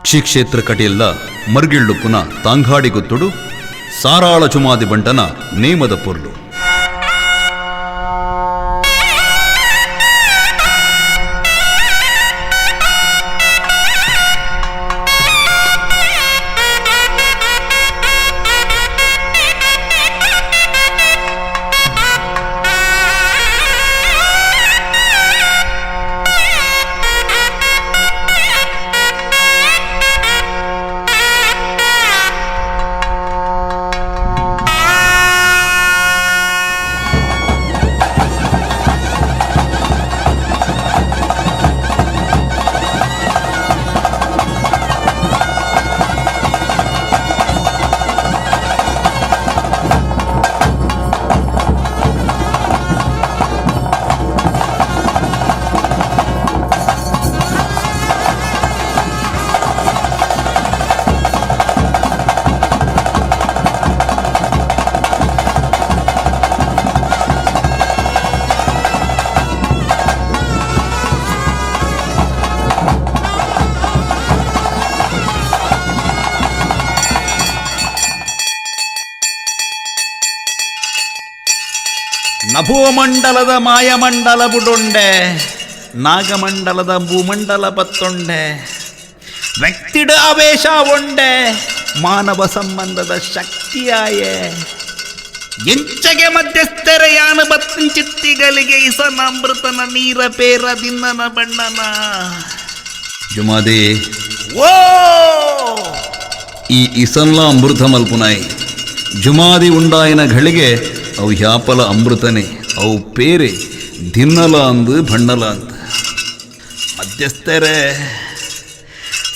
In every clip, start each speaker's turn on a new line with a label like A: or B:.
A: ಕ್ಷೇತ್ರ ಕಟಿಯಲ್ಲ ಮರ್ಗಿಳ್ಳು ಪುನಃ ತಾಂಗಾಡಿ ಗೊತ್ತುಡು ಸಾರಾಳ ಚುಮಾದಿ ಬಂಟನ ನೇಮದ ಪೊರ್ಲು. ನಭೋಮಂಡಲದ ಮಾಯಮಂಡಲ ಬುಡೊಂಡೆ, ನಾಗಮಂಡಲದ ಭೂಮಂಡಲ ಪತ್ತೊಂಡೆ, ವ್ಯಕ್ತಿಡ ಆವೇಶ ಒಂಡೆ, ಮಾನವ ಸಂಬಂಧದ ಶಕ್ತಿಯಾಯೆ ಎಂಚಗೆ ಮಧ್ಯಸ್ಥರೆಯಾನ ಬತ್ತಿಂಚಿತ್ತಿಗಳಿಗೆ ಇಸನಾಮೃತನ ನೀರ ಪೇರ ದಿನ್ನನ ಬಣ್ಣನ ಜುಮಾದಿ ಓ ಈ ಇಸನ್ಲ ಅಮೃತ ಮಲ್ಪುನಾಯಿ ಜುಮಾದಿ ಉಂಡಾಯಿನ ಘಳಿಗೆ ಅವು ಹ್ಯಾಪಲ ಅಮೃತನೇ ಅವು ಪೇರೆ ದಿನ್ನಲ ಅಂದು ಬಣ್ಣಲ ಅಂತ ಮಧ್ಯಸ್ಥರೇ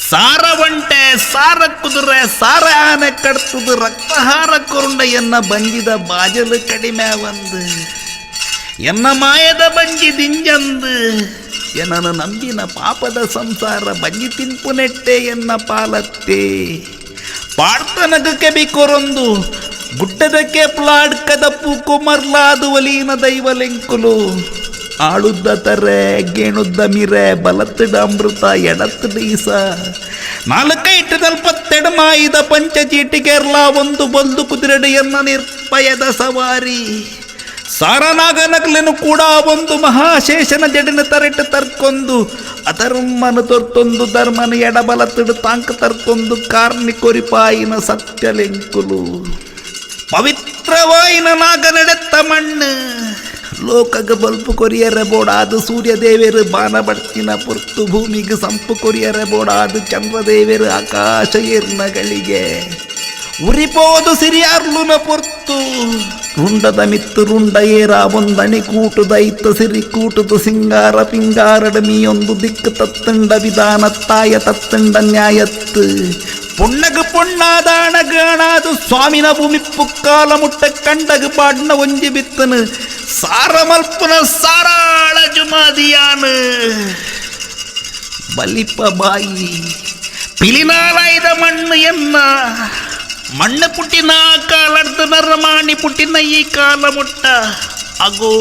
A: ಸಾರ ಒಂಟೆ ಸಾರ ಕುದುರೆ ಸಾರ ಆನೆ ಕಡ್ತದು ರಕ್ತಹಾರ ಕೊರುಂಡ ಎನ್ನ ಬಂಜಿದ ಬಾಜಲು ಕಡಿಮೆ ಒಂದು ಎನ್ನ ಮಾಯದ ಬಂಜಿ ದಿಂಜಂದು ಎನ್ನ ನಂಬಿನ ಪಾಪದ ಸಂಸಾರ ಬಂಜಿ ತಿನ್ಪು ನೆಟ್ಟೆ ಎನ್ನ ಪಾಲತ್ತೆ ಪಾಡ್ತನಗಕ್ಕೆ ಬಿಕೊರೊಂದು ಗುಡ್ಡದಕ್ಕೆ ಪ್ಲಾಡ್ ಕದಪ್ಪು ಕುಮರ್ಲಾದು ಒಲೀನ ದೈವಲೆಂಕುಲು ಆಳುದ್ದ ತರೆ ಗೇಣುದ್ದ ಮಿರೆ ಬಲತ್ತಡ ಅಮೃತ ಎಡತ್ತಡ ಈಸ ನಾಲ್ಕೈಟು ನಲ್ಪತ್ತೆಡ ಮಾಯಿದ ಪಂಚಚೀಟಿಗೆರ್ಲ ಒಂದು ಬಲ್ದು ಕುದುರೆಡು ಎನ್ನ ನಿರ್ಪಯದ ಸವಾರಿ ಸಾರನಾಗ ನಗಲೆನು ಕೂಡ ಒಂದು ಮಹಾಶೇಷನ ಜಡಿನ ತರೆಟ್ಟು ತರ್ಕೊಂದು ಅಧರ್ಮನ ತೊರ್ತೊಂದು ಧರ್ಮನ ಎಡಬಲತ್ತಡು ತಾಂಕ ತರ್ಕೊಂದು ಕಾರ್ನಿ ಕೊರಿಪಾಯಿನ ಸತ್ಯಲೆಂಕುಲು ಪವಿತ್ರವಾಯಿನ ನಾಗ ನಡೆತ್ತ ಮಣ್ಣು ಲೋಕಗ ಬಲ್ಪು ಕೊರಿಯರೆ ಬೋಡಾದು ಸೂರ್ಯದೇವರು ಬಾನ ಬಡ್ತಿನ ಪೊರ್ತು ಭೂಮಿಗೆ ಸಂಪು ಕೊರಿಯರೆ ಬೋಡಾದು ಚಂದ್ರದೇವರು ಆಕಾಶ ಏರ್ನಗಳಿಗೆ ಉರಿಪೋದು ಸಿರಿಯಾರ್ಲುನ ಪೊರ್ತು ರುಂಡದ ಮಿತ್ತು ರುಂಡ ಏರ ಒಂದಣಿ ಕೂಟುದ ಇತ್ತ ಸಿರಿ ಕೂಟುದು ಸಿಂಗಾರ ಪಿಂಗಾರಡ ಮೀಯೊಂದು ದಿಕ್ಕು ತತ್ತಂಡ ವಿಧಾನ ತಾಯ ತತ್ತಂಡ ನ್ಯಾಯತ್ತು ಪುಣ್ಣಗ ಪೊಣ್ಣಾದಾಣ ಗಾಣಾದು ಸ್ವಾಮಿನ ಭೂಮಿ ಪುಕ್ಕಾಲ ಮುಟ್ಟ ಕಂಡಗ ಪಾಡ್ನ ಒಂಜಿ ಬಿತ್ತನು ಸಾರ ಮಲ್ಪುನ ಸಾರಾಳ ಜುಮಾದಿಯಾನು ಬಲಿಪ ಬಾಯಿ ಪಿಲಿನಾಲಾಯ್ದ ಮಣ್ಣು ಎನ್ನ ಮಣ್ಣು ಪುಟ್ಟಿನ ಕಾಲಡ್ದು ನರಮಾಣಿ ಪುಟ್ಟಿನ ಈ ಕಾಲ ಮುಟ್ಟ ಅಗೋ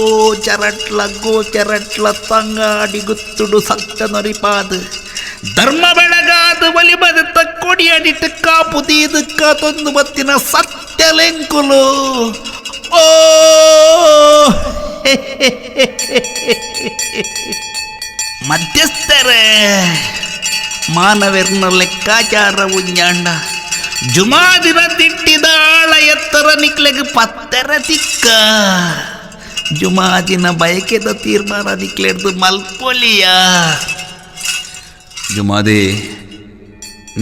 A: ಚರಟ್ಲ ತಂಗಾಡಿ ಗುತ್ತುಡು ಸತ್ಯ ನೊರಿಪಾದು ಧರ್ಮ ಬೆಳಗಾದ ಬಲಿ ಬದತ್ತ ಕೊಡಿಯಡಿಟ್ಟು ಕಾಪುದೀದು ಕಾತೊಂದು ಬತ್ತಿನ ಸತ್ಯಲೆಂಕುಲು ಓ ಮಧ್ಯಸ್ಥರೇ ಮಾನವೆರ್ನ ಲೆಕ್ಕಾಚಾರ ಉಂಜಾಂಡ ಜುಮಾದಿನ ತಿಟ್ಟಿದ ಆಳ ಎತ್ತರ ನಿಕ್ಲೆಗೆ ಪತ್ತರ ತಿಕ್ಕ ಜುಮಾದಿನ ಬಯಕೆದ ತೀರ್ಮಾನ ನಿಕ್ಲೆಡ್ದು ಮಲ್ಪೊಲಿಯ ಜುಮಾದೆ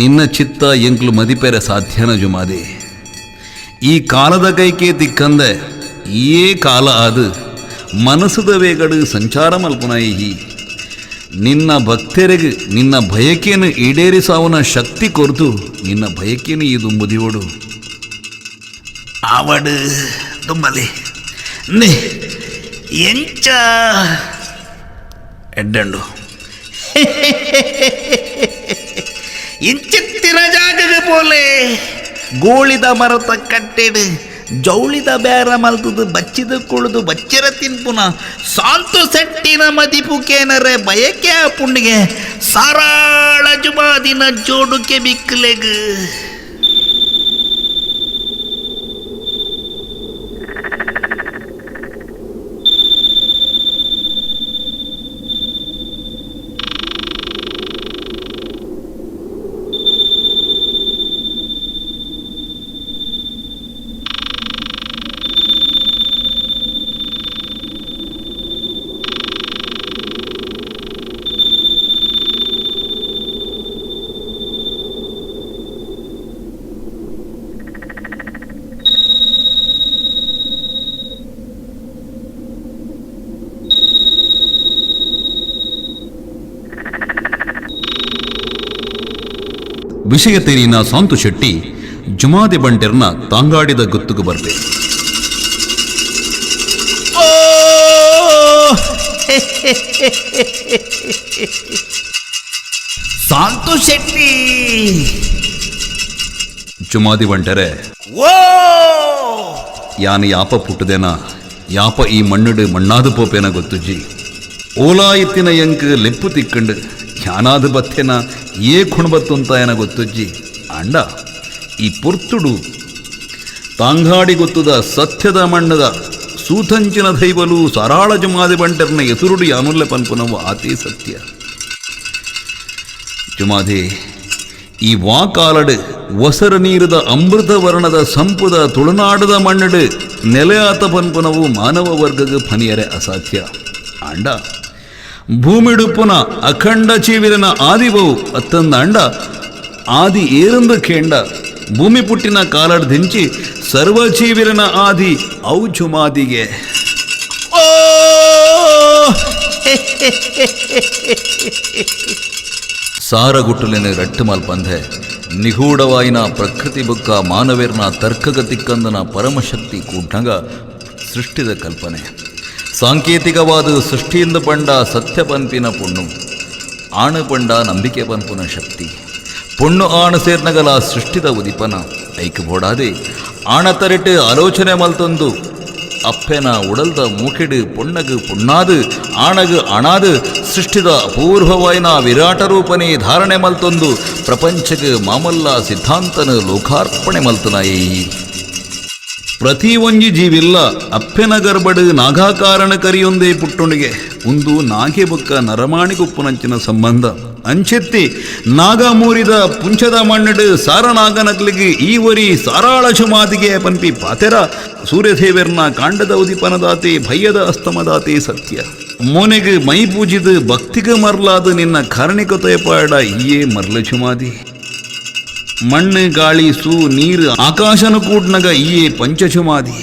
A: ನಿನ್ನ ಚಿತ್ತ ಎಂಕ್ಲು ಮದಿಪೆರ ಸಾಧ್ಯನ ಜುಮಾದೆ ಈ ಕಾಲದ ಕೈಕೆ ತಿಕ್ಕಂದೆ ಈ ಕಾಲ ಅದು ಮನಸ್ಸುದ ವೇಗಡು ಸಂಚಾರ ಮಲ್ಪುನಾಯಿ ನಿನ್ನ ಭಕ್ತರಿಗೆ ನಿನ್ನ ಬಯಕೆಯನ್ನು ಈಡೇರಿಸಾವನ ಶಕ್ತಿ ಕೊರ್ತು ನಿನ್ನ ಬಯಕೆಯನ್ನು ಇದು ಮುದಿಯೋಡು ಆವಡು ತುಂಬಲಿ ಎಂಚ ಎಡ್ಡಂಡು ಇಂಚಿತ್ತಿನ ಜಾಗದ ಪೋಲೆ ಗೋಳಿದ ಮರತ ಕಟ್ಟೆಡು ಜೌಳಿದ ಬೇರ ಮಲ್ತದು ಬಚ್ಚಿದ ಕುಳಿದು ಬಚ್ಚರ ತಿನ್ಪುನ ಸಾಲ್ತು ಸೆಟ್ಟಿನ ಮದಿಪುಕೇನರೆ ಬಯಕೆ ಪುಣ್ಣಿಗೆ ಸಾರಾಳ ಜುಮಾದಿನ ಜೋಡುಕೆ ಬಿಕ್ಕಲೆಗ್
B: ವಿಷಯ ತೇರಿನ ಸಾಂತು ಶೆಟ್ಟಿ ಜುಮಾದಿ ಬಂಟೆರ್ನ ತಾಂಗಾಡಿದ ಗುತ್ತುಗು ಬರ್ಬೆ.
A: ಸಾಂತು ಶೆಟ್ಟಿ
B: ಜುಮಾದಿ ಬಂಟರೆ
A: ಓ
B: ಯಾನ ಯಾಪ ಪುಟ್ಟದೇನ ಯಾಪ ಈ ಮಣ್ಣುಡು ಮಣ್ಣಾದ ಪೋಪೇನ ಗೊತ್ತುಜ್ಜಿ. ಓಲಾ ಎತ್ತಿನ ಎಂಕ್ ಲೆಪ್ಪು ತಿಕ್ಕಂಡು ಯಾನಾದ ಬತ್ತೇನ ಏ ಕುಣಬತ್ತು ಅಂತ ಏನ ಗೊತ್ತುಜ್ಜಿ. ಅಂಡ ಈ ಪುರ್ತುಡು ತಾಂಗಾಡಿ ಗೊತ್ತುದ ಸತ್ಯದ ಮಣ್ಣದ ಸೂತಂಚಿನ ದೈವಲು ಸಾರಾಳ ಜುಮಾದಿ ಬಂಟರ್ನ ಎದುರುಡು ಯಾನುಲ್ಲೆ ಪನ್ಪುನವು ಆತಿ ಸತ್ಯ. ಜುಮಾದಿ ಈ ವಾಕಾಲಡು ಒಸರ ನೀರದ ಅಮೃತ ವರ್ಣದ ಸಂಪುದ ತುಳುನಾಡದ ಮಣ್ಣಡು ನೆಲೆಯಾತ ಪನ್ಪುನವು ಮಾನವ ವರ್ಗಗ ಫನಿಯರೆ ಅಸಾಧ್ಯ. ಅಂಡ ಭೂಮಿಡುಪುನ ಅಖಂಡ ಚೀವಿರನ ಆದಿಬವು ಅತ್ತಂದ ಅಂಡ ಆದಿ ಏರಂದು ಕೇಂಡ ಭೂಮಿ ಪುಟ್ಟಿನ ಕಾಲಡ್ ದಿಂಚಿ ಸರ್ವಜೀವಿರನ ಆದಿ ಔ ಜುಮಾದಿಗೆ.
A: ಓ
B: ಸಾರಗುಟ್ಟಲಿನ ರಟ್ಟು ಮಲ್ಪಂದೆ ನಿಗೂಢವಾಯಿನ ಪ್ರಕೃತಿ ಬುಕ್ಕ ಮಾನವೇರ್ನ ತರ್ಕಗತಿಕ್ಕಂದನ ಪರಮಶಕ್ತಿ ಕೂಡ್ನಗ ಸೃಷ್ಟಿದ ಕಲ್ಪನೆ ಸಾಂಕೇತಿಕವಾದ ಸೃಷ್ಟಿಯಿಂದ ಪಂಡ ಸತ್ಯ ಪನ್ಪಿನ ಪುಣ್ಣು ಆಣು ಪಂಡ ನಂಬಿಕೆ ಪನ್ಪುನ ಶಕ್ತಿ ಪುಣ್ಣು ಆಣು ಸೇರ್ನಗಲ ಸೃಷ್ಟಿದ ಉದಿಪನ ಐಕ್ ಬೋಡಾದೆ ಆಣ ತರೆಟ್ಟು ಆಲೋಚನೆ ಮಲ್ತೊಂದು ಅಪ್ಪೆನ ಉಡಲ್ದ ಮೂಕೆಡು ಪುಣ್ಣಗು ಪುಣ್ಣಾದು ಆಣಗು ಅಣಾದು ಸೃಷ್ಟಿದ ಅಪೂರ್ವವಾಯಿನ ವಿರಾಟ ರೂಪನೇ ಧಾರಣೆ ಮಲ್ತೊಂದು ಪ್ರಪಂಚಗೆ ಮಾಮಲ್ಲ ಸಿದ್ಧಾಂತನ ಲೋಕಾರ್ಪಣೆ ಮಲ್ತನಾಯಿ. ಪ್ರತಿ ಒಂಜಿ ಜೀವಿಲ್ಲ ಅಪ್ಪೆನ ಗರ್ಬಡು ನಾಗಾಕಾರಣ ಕರಿಯೊಂದೇ ಪುಟ್ಟುಣಿಗೆ ಒಂದು ನಾಗೆ ಬುಕ್ಕ ನರಮಾಣಿಗುಪ್ಪುನಂಚಿನ ಸಂಬಂಧ ಅಂಚೆತ್ತಿ ನಾಗ ಮೂರಿದ ಪುಂಚದ ಮಣ್ಣಡು ಸಾರನಾಗನಗ್ಲಿಗೆ ಈ ವರಿ ಸಾರಾಳ ಜುಮಾದಿಗೆ ಪನ್ಪಿ ಪಾತೆರ ಸೂರ್ಯದೇವರ್ನ ಕಾಂಡದ ಉದಿಪನದಾತೆ ಭಯ್ಯದ ಅಸ್ತಮದಾತೆ ಸತ್ಯ ಮೋನೆಗೆ ಮೈ ಪೂಜಿದು ಭಕ್ತಿಗೆ ಮರ್ಲಾದು ನಿನ್ನ ಕಾರಣಿಕತೆಯ ಪಾಡ ಈಯೇ ಮರ್ಲ ಜುಮಾದಿ. ಮಣ್ಣು ಗಾಳಿ ಸೂ ನೀರು ಆಕಾಶನು ಕೂಡ್ನಗ ಈಯೇ ಪಂಚಜುಮಾದಿ.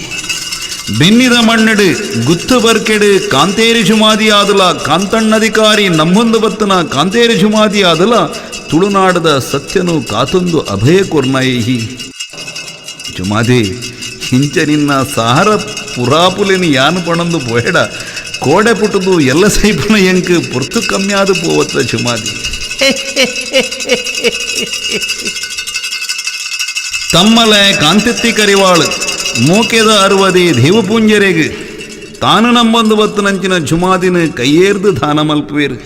B: ಬೆನ್ನಿದ ಮಣ್ಣಡು ಗುತ್ತು ಬರ್ಕೆಡು ಕಾಂತೇರಿ ಜುಮಾದಿ ಆದಲ ಕಾಂತಣ್ಣಧಿಕಾರಿ ನಮ್ಮೊಂದು ಬತ್ತನ ಕಾಂತೇರಿ ಜುಮಾದಿ ಆದಲ ತುಳುನಾಡದ ಸತ್ಯನು ಕಾತೊಂದು ಅಭಯ ಕೊರ್ನಾಯಿ. ಜುಮಾದಿ ಹಿಂಚ ನಿನ್ನ ಸಹಾರ ಪುರಾಪುಲಿನ ಯಾನು ಪಣಂದು ಪೋಯಡ ಕೋಡೆ ಪುಟ್ಟದು ಎಲ್ಲ ಸೈಪನ ಎಂಕ್ ಪುರ್ತು ಕಮ್ಮಿಯಾದ ಪೋವತ್ತ ಜುಮಾದಿ. ತಮ್ಮಲೆ ಕಾಂತೆತ್ತಿ ಕರಿವಾಳು ಮೂಕೆದ ಅರುವದಿ ದೇವಪುಂಜರೆಗೆ ತಾನು ನಂಬೊಂದು ಬತ್ತು ನಂಚಿನ ಜುಮಾದಿನ ಕೈಯೇರ್ದು ದಾನ ಮಲ್ಪುವೇರು.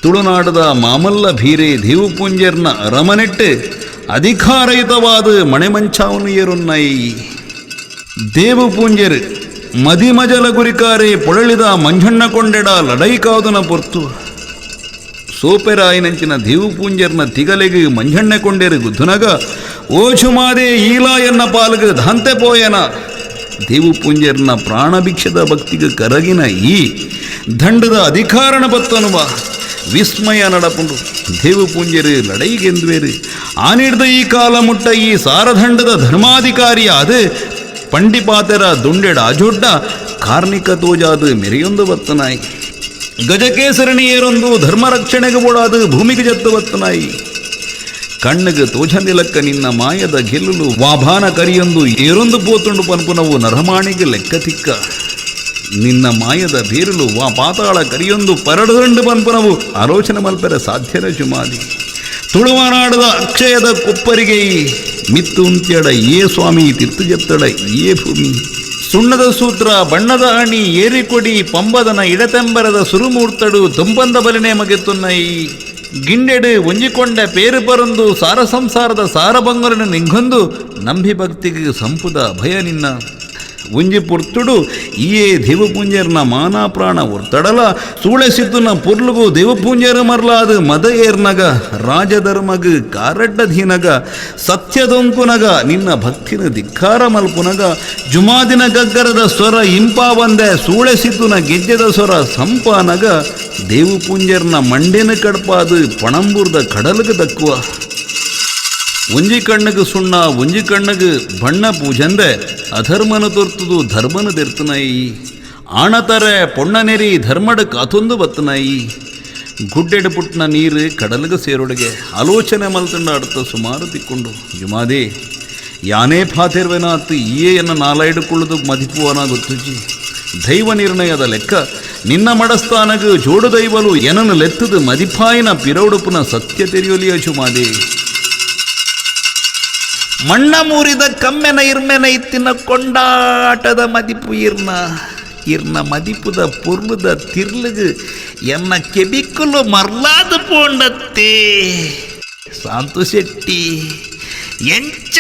B: ತುಳುನಾಡದ ಮಾಮಲ್ಲ ಭೀರೆ ದೇವಪುಂಜರ್ನ ರಮನೆಟ್ಟು ಅಧಿಕಾರಯುತವಾದ ಮಣೆಮಂಚಾವನು ಏರುನ್ನಾಯಿ. ದೇವಪುಂಜರು ಮದಿಮಜಲ ಗುರಿಕಾರೆ ಪೊಳಳಿದ ಮಂಜಣ್ಣ ಕೊಂಡೆಡ ಲಡೈ ಕಾದುನ ಪೊರ್ತು ಸೋಪೆರಾಯಿನಂಚಿನ ದೇವಪುಂಜರ್ನ ತಿಗಲೆಗೆ ಮಂಜಣ್ಣೆ ಕೊಂಡೇರು ಗುದ್ದುನಗ ಓ ಜುಮಾದೆ ಈಲಾ ಎನ್ನ ಪಾಲ್ಗೆ ದಾಂತೆ ಪೋಯನ. ದೇವಪುಂಜರ್ನ ಪ್ರಾಣಭಿಕ್ಷದ ಭಕ್ತಿಗೆ ಕರಗಿನ ಈ ದಂಡದ ಅಧಿಕಾರಣ ಬತ್ತನುವ ವಿಸ್ಮಯ ನಡಪುಂಡು ದೇವಪುಂಜರು ಲಡೈಗೆಂದುವೇರು ಆನಿಡ್ದ ಈ ಕಾಲ ಮುಟ್ಟ ಈ ಸಾರದಂಡದ ಧರ್ಮಾಧಿಕಾರಿಯಾದ ಪಂಡಿಪಾತೆರ ದುಂಡೆಡ ಅಜೊಡ್ಡ ಕಾರ್ಣಿಕ ತೋಜಾದು ಮೆರೆಯೊಂದು ಬತ್ತನಾಯಿ. ಗಜಕೇಸರಣಿ ಏರೊಂದು ಧರ್ಮ ರಕ್ಷಣೆಗೆ ಓಡಾದು ಭೂಮಿಗೆ ಜತ್ತು ಬತ್ತನಾಯಿ. ಕಣ್ಣಿಗೆ ತೋಜಂದಿಲಕ್ಕ ನಿನ್ನ ಮಾಯದ ಗೆಲ್ಲಲು ವಾಭಾನ ಕರಿಯೊಂದು ಏರೊಂದು ಪೋತುಂಡು ಪನ್ಪುನವು ನರಮಾಣಿಗೆ ಲೆಕ್ಕ ತಿಕ್ಕ. ನಿನ್ನ ಮಾಯದ ಬೇರಲು ವಾ ಪಾತಾಳ ಕರಿಯೊಂದು ಪರಡದಂಡು ಪನ್ಪುನವು ಆಲೋಚನೆ ಮಲ್ಪೆರ ಸಾಧ್ಯನ ಜುಮಾದಿ. ತುಳುವನಾಡದ ಅಕ್ಷಯದ ಕೊಪ್ಪರಿಗೆ ಮಿತ್ತು ಅಂತ್ಯಡ ಏ ಸ್ವಾಮಿ ತಿರ್ತುಜತ್ತಡ ಏ ಭೂಮಿ ಸುಣ್ಣದ ಸೂತ್ರ ಬಣ್ಣದ ಅಣಿ ಏರಿಕೊಡಿ ಪಂಬದನ ಇಡತೆಂಬರದ ಸುರುಮೂರ್ತಡು ತೊಂಬಂದ ಬಲಿನೇ ಮಗೆತ್ತುನ್ನೈ ಗಿಂಡೆಡು ಒಂಜಿಕೊಂಡ ಪೇರು ಪರಂದು ಸಾರ ಸಂಸಾರದ ಸಾರ ಬಂಗರನ್ನು ನಿಂಗೊಂದು ನಂಬಿ ಭಕ್ತಿಗೆ ಸಂಪುದ ಭಯ ನಿನ್ನ ಒಂಜಿ ಪುರ್ತುಡು ಈಯೇ ದೇವಪೂಂಜರ್ನ ಮಾನ ಪ್ರಾಣ ಒರ್ತಡಲ ಸೂಳೆಸಿದ್ದುನ ಪುರ್ಲುಗು ದೇವಪೂಂಜರ ಮರ್ಲಾದ ಮದ ಏರ್ನಗ ರಾಜಧರ್ಮಗ ಕಾರಡ್ಡಧೀನಗ ಸತ್ಯದೊಂಕುನಗ ನಿನ್ನ ಭಕ್ತಿನ ಧಿಕ್ಕಾರ ಮಲ್ಪುನಗ ಜುಮಾದಿನ ಗಗ್ಗರದ ಸ್ವರ ಇಂಪಾವಂದೆ ಸೂಳೆಸಿದ್ದುನ ಗೆಜ್ಜೆದ ಸ್ವರ ಸಂಪಾನಗ ದೇವಪೂಂಜರ್ನ ಮಂಡೆನ ಕಡ್ಪಾದು ಪಣಂಬೂರ್ದ ಕಡಲಗ ದಕ್ಕುವ ಒಂಜಿ ಕಣ್ಣಗೆ ಸುಣ್ಣ ಒಂಜಿ ಕಣ್ಣಗೆ ಬಣ್ಣ ಪೂಜಂದೆ ಅಧರ್ಮನ ತೋರ್ತುದು ಧರ್ಮನ ತೆರ್ತನಾಯಿ ಆಣತರೆ ಪೊಣ್ಣನೆರಿ ಧರ್ಮಡ ಕಾತೊಂದು ಬತ್ತನಾಯಿ ಗುಡ್ಡೆಡು ಪುಟ್ನ ನೀರು ಕಡಲಗ ಸೇರೊಳಗೆ ಆಲೋಚನೆ ಮಲ್ತಂಡ ಅಡ್ತ ಸುಮಾರು ತಿಕ್ಕೊಂಡು ಜುಮಾದೆ ಯಾನೇ ಫಾತಿರ್ವೆನಾತ್ ಈಯೇಯನ್ನು ನಾಲಾಯ್ಡುಕೊಳ್ಳುದು ಮದಿಪುವನ ಗೊತ್ತುಜಿ ದೈವ ನಿರ್ಣಯದ ಲೆಕ್ಕ ನಿನ್ನ ಮಡಸ್ಥಾನಗ ಜೋಡು ದೈವಲು ಏನನ್ನು ಲೆತ್ತದು ಮದಿಪಾಯಿನ ಪಿರೌಡುಪುನ ಸತ್ಯ ತೆರೆಯೊಲಿಯ ಜುಮಾದೆ
A: ಮಣ್ಣ ಮೂರಿದ ಕಮ್ಮೆನ ಇರ್ಮೆನ ಇತ್ತಿನ ಕೊಂಡಾಟದ ಮದಿಪು ಇರ್ನ ಮದಿಪುದ ಪುರ್ಲುದ ತಿರ್ಲುಗು ಎನ್ನ ಕೆಬಿಕ್ಕಲು ಮರ್ಲಾದು ಪೋಂಡತ್ತೆ ಸಾಂತು ಶೆಟ್ಟಿ ಎಂಚ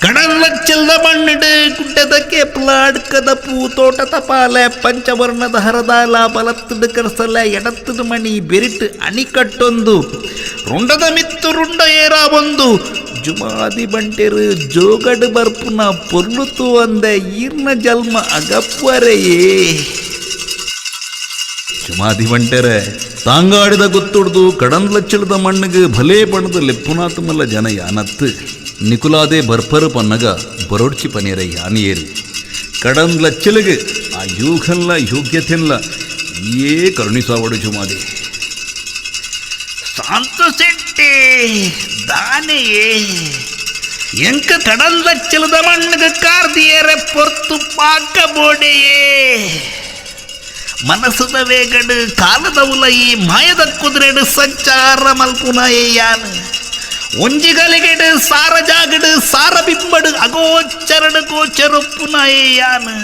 A: ಕಡಲಚ್ಚಲ್ದ ಮಣ್ಣಿಡು ಗುಡ್ಡದ ಕೇಪ್ಲ ಅಡ್ಕದ ಪೂ ತೋಟದ ಪಾಲೆ ಪಂಚವರ್ಣದ ಹರದಾಲ ಬಲತ್ತದ ಕರ್ಸಲ ಎಡತ್ತದ ಮಣಿ ಬೆರಿಟ್ಟು ಅಣಿಕಟ್ಟೊಂದು ರುಂಡದ ಮಿತ್ತು ರುಂಡ ಏರ ಒಂದು ಜುಮಾದಿ ಬಂಟೆರು ಜೋಗಡು ಬರ್ಪುನ ಪೊರ್ಲುತು ಅಂದೆ ಈರ್ನ ಜಲ್ಮ ಅಗಪ್ಪರೆಯೇ ಜುಮಾದಿ ಬಂಟೆರೆ ತಾಂಗಾಡಿದ ಗೊತ್ತೊಡ್ದು ಕಡನ್ಲಚ್ಚಳದ ಮಣ್ಣಿಗೆ ಭಲೇ ಬಣ್ಣದ ಲೆಪ್ಪುನಾತುಮಲ್ಲ ಜನ ಯಾನತ್ತು ನಿಕುಲಾದೆ ಬರ್ಪರು ಪನ್ನಗ ಬರೋಡ್ಚಿ ಪನೇರ ಯಾನಿಯೇರು ಕಡನ್ಲಚ್ಚಲಿಗೆ ಆ ಯೂಗಲ್ಲ ಯೋಗ್ಯತೆಲ್ಲ ಏ ಕರುಣಿಸಾವಡು ಜುಮಾದಿ ಸಾಂತು ಶೆಟ್ಟಿ ದಾನೆಯೇ ಎಂಕ ಕಡಲ್ದಚ್ಚಲದ ಮಣ್ಣಗ ಕಾರ್ದಿಯರೆ ಪೊರ್ತು ಪಾಕ ಬೋಡೆಯೇ ಮನಸ್ಸದ ವೇಗಡು ಕಾಲದ ಉಲೈ ಮಾಯದ ಕುದುರೆಡು ಸಂಚಾರ ಮಲ್ಪುನಾಯೇ ಯಾನು ಒಂಜಿಗಲಿಗೆಡು ಸಾರ ಜಾಗಡು ಸಾರ ಬಿಂಬಡು ಅಗೋಚರಡು ಗೋಚರೊಪ್ಪುನಾಯೇ ಯಾನು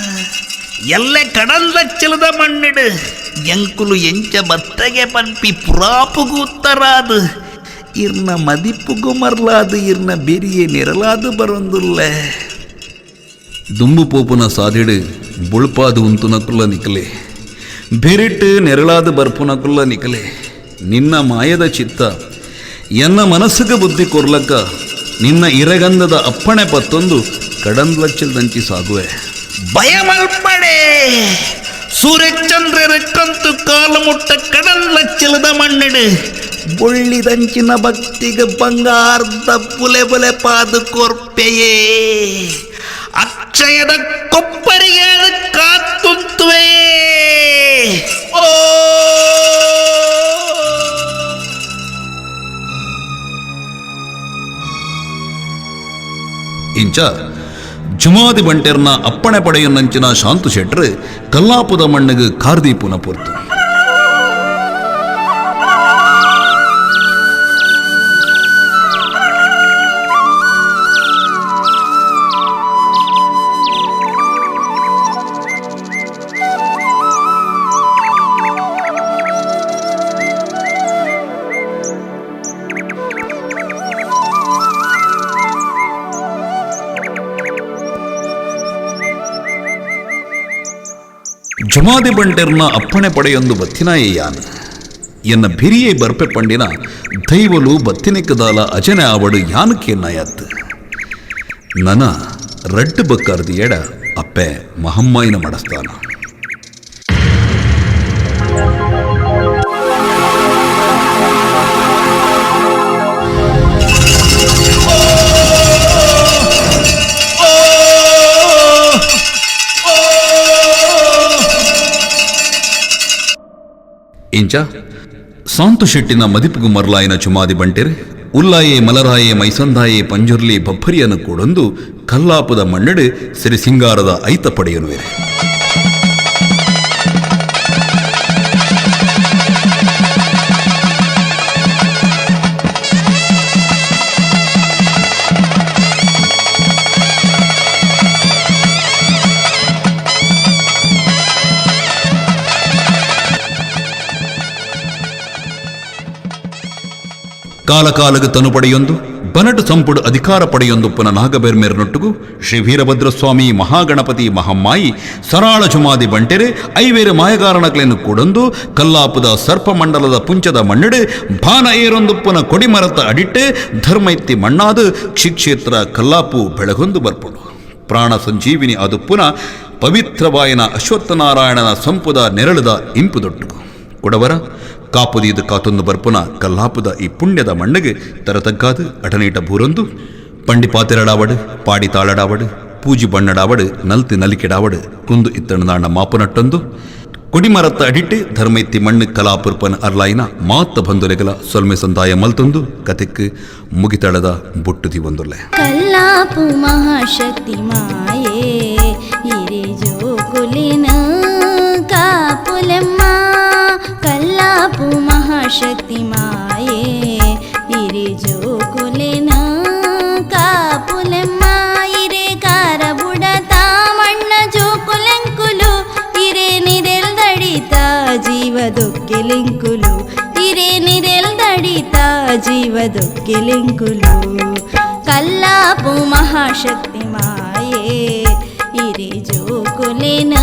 A: ಎಲ್ಲೆ ಕಡಲ್ದಚ್ಚಲದ ಮಣ್ಣಿಡು ಎಂಕುಲು ಎಂಚ ಬತ್ತಗೆ ಪನ್ಪಿ ಪುರಾಪುಗು ಉತ್ತರಾದು ಇರ್ನ ಮದಿಪುಗು ಮರ್ಲಾದು ಇರ್ನ ಬೆರಿಯೇ ನೆರಲಾದು ಬರೊಂದುಲ್ಲ
B: ದುಂಬು ಪೋಪುನ ಸಾದಿಡು ಬುಳ್ಪಾದು ಉಂತುನಕುಲ್ಲ ನಿಕಲೆ ಬೆರಿಟ್ಟು ನೆರಳಾದ ಬರ್ಪುನಕುಲ್ಲ ನಿಕಲೆ ನಿನ್ನ ಮಾಯದ ಚಿತ್ತ ಎನ್ನ ಮನಸ್ಸಿಗೆ ಬುದ್ಧಿ ಕೊರ್ಲಕ್ಕ ನಿನ್ನ ಇರಗಂಧದ ಅಪ್ಪಣೆ ಪತ್ತೊಂದು ಕಡಂದ್ಲಚ್ಚಲ್ದಂಚಿ ಸಾಗುವೆ
A: ಭಯ ಮಲ್ಪಡೆ ಸೂರ್ಯಚಂದ್ರರಕ್ಕಂತೂ ಕಾಲು ಮುಟ್ಟ ಕಡಲ್ಲಚ್ಚಲದ ಮಣ್ಣಿಡು ಬೊಳ್ಳಿದಂಚಿನ ಭಕ್ತಿಗೆ ಬಂಗಾರದ ಬುಲೆ ಬುಲೆ ಪಾದು ಕೊರ್ಪೆಯೇ ಅಕ್ಷಯದ ಕೊಪ್ಪರಿಗೆ ಕಾತುತ್ತುವೆ ಓ
B: ಇಂಚ ಜುಮಾದಿ ಬಂಟೆರ್ನ ಅಪ್ಪಣೆ ಪಡೆಯನ್ನಂಚಿನ ಶಾಂತು ಶೆಟ್ರು ಕಲ್ಲಾಪುದ ಮಣ್ಣಿಗೆ ಕಾರ್ದೀಪುನ ಪೊರ್ತು ಜುಮಾದಿ ಬಂಟೆರ್ನ ಅಪ್ಪಣೆ ಪಡೆಯೊಂದು ಬತ್ತಿನಾಯೇಯಾನ್ ಎನ್ನ ಬಿರಿಯೇ ಬರ್ಪೆ ಪಂಡಿನ ದೈವಲು ಬತ್ತಿನಿಕ್ಕದಾಲ ಅಜನೆ ಆವಡು ಯಾನಕ್ಕೇನಾಯತ್ ನನ ರಡ್ಡು ಬಕ್ಕಾರ್ದಿ ಎಡ ಅಪ್ಪೆ ಮಹಮ್ಮಾಯಿನ ಮಡಸ್ತಾನ ಇಂಚ ಸಾಂತು ಶೆಟ್ಟಿನ ಮದಿಪುಗು ಮರ್ಲಾಯಿನ ಚುಮಾದಿ ಬಂಟೆರೆ ಉಲ್ಲಾಯೆ ಮಲರಾಯೆ ಮೈಸಂದಾಯೆ ಪಂಜುರ್ಲಿ ಬಬ್ಬರಿಯನ್ನು ಕೂಡೊಂದು ಕಲ್ಲಾಪದ ಮಣ್ಣೆಡೆ ಸಿರಿ ಸಿಂಗಾರದ ಐತ ಪಡೆಯನುವೆ ಕಾಲಕಾಲಗ ತನು ಪಡೆಯೊಂದು ಬನಟು ಸಂಪುಡು ಅಧಿಕಾರ ಪಡೆಯೊಂದುಪ್ಪನ ನಾಗಬೆರ್ಮೆರ್ನೊಟ್ಟುಗು ಶ್ರೀ ವೀರಭದ್ರಸ್ವಾಮಿ ಮಹಾಗಣಪತಿ ಮಹಮ್ಮಾಯಿ ಸರಾಳ ಜುಮಾದಿ ಬಂಟೆರೆ ಐವೇರು ಮಾಯಗಾರಣಗಳನ್ನು ಕೂಡೊಂದು ಕಲ್ಲಾಪುದ ಸರ್ಪಮಂಡಲದ ಪುಂಚದ ಮಣ್ಣೆಡೆ ಬಾನ ಏರೊಂದುಪ್ಪನ ಕೊಡಿಮರತ ಅಡಿಟ್ಟೆ ಧರ್ಮೈತ್ತಿ ಮಣ್ಣಾದು ಕ್ಷಿಕ್ಷೇತ್ರ ಕಲ್ಲಾಪು ಬೆಳಗೊಂದು ಬರ್ಪುಡು ಪ್ರಾಣ ಸಂಜೀವಿನಿ ಅದು ಪುನಃ ಪವಿತ್ರವಾಯನ ಅಶ್ವತ್ಥನಾರಾಯಣನ ಸಂಪುದ ನೆರಳದ ಇಂಪುದೊಟ್ಟು ಕೊಡವರ ಕಾಪುದೀದು ಕಾತೊಂದು ಬರ್ಪುನ ಕಲ್ಲಾಪುದ ಈ ಪುಣ್ಯದ ಮಣ್ಣಿಗೆ ತರತಗ್ಗಾದು ಅಟನೀಟ ಬೂರೊಂದು ಪಂಡಿಪಾತಿರಡಾವಡು ಪಾಡಿ ತಾಳಡಾವಡು ಪೂಜಿ ಬಣ್ಣಡಾವಡು ನಲ್ತಿ ನಲಿಕೆಡಾವಡು ಕುಂದು ಇತ್ತಣದಾಂಡ ಮಾಪುನಟ್ಟೊಂದು ಕುಡಿಮರತ್ತ ಅಡಿಟ್ಟೆ ಧರ್ಮೈತ್ತಿ ಮಣ್ಣು ಕಲಾಪುರ್ಪನ ಅರ್ಲಾಯಿನ ಮಾತ ಬಂದುಲೆಗಲ ಸೊಲ್ಮೆ ಸಂದಾಯ ಮಲ್ತೊಂದು ಕತೆಕ್ ಮುಗಿತಳದ ಬುಟ್ಟುದಿ ಒಂದುಲ್ಲೆ
C: ಕಲ್ಲಾಪು ಮಹಾಶಕ್ತಿ ಮಾಯೇ ಇರೆ ಜೋಗುಲಿನ ಕಾಪುಲೆಮ್ಮ ಕಲ್ಲಾಪು ಮಹಾಶಕ್ತಿ ಮಾಯೇ ಇರೆ ಜೋಗುಲಿನ ಕಾಪುಲೆಮ್ಮ ಇರೆ ಕಾರ ಬುಡತ ಮಣ್ಣ ಜೋಕುಲೆಂಕುಲು ಇರೆ ನಿರೆಲ್ ದಡಿತ ಜೀವದೊಕ್ಕೆಲೆಂಕುಲು ಇರೆ ನಿರೆಲ್ ದಡಿತ ಜೀವದೊಕ್ಕೆಲೆಂಕುಲು ಕಲ್ಲಾಪು ಮಹಾಶಕ್ತಿ ಮಾಯೇ ಇರೆ ಜೋಕುಲೆನ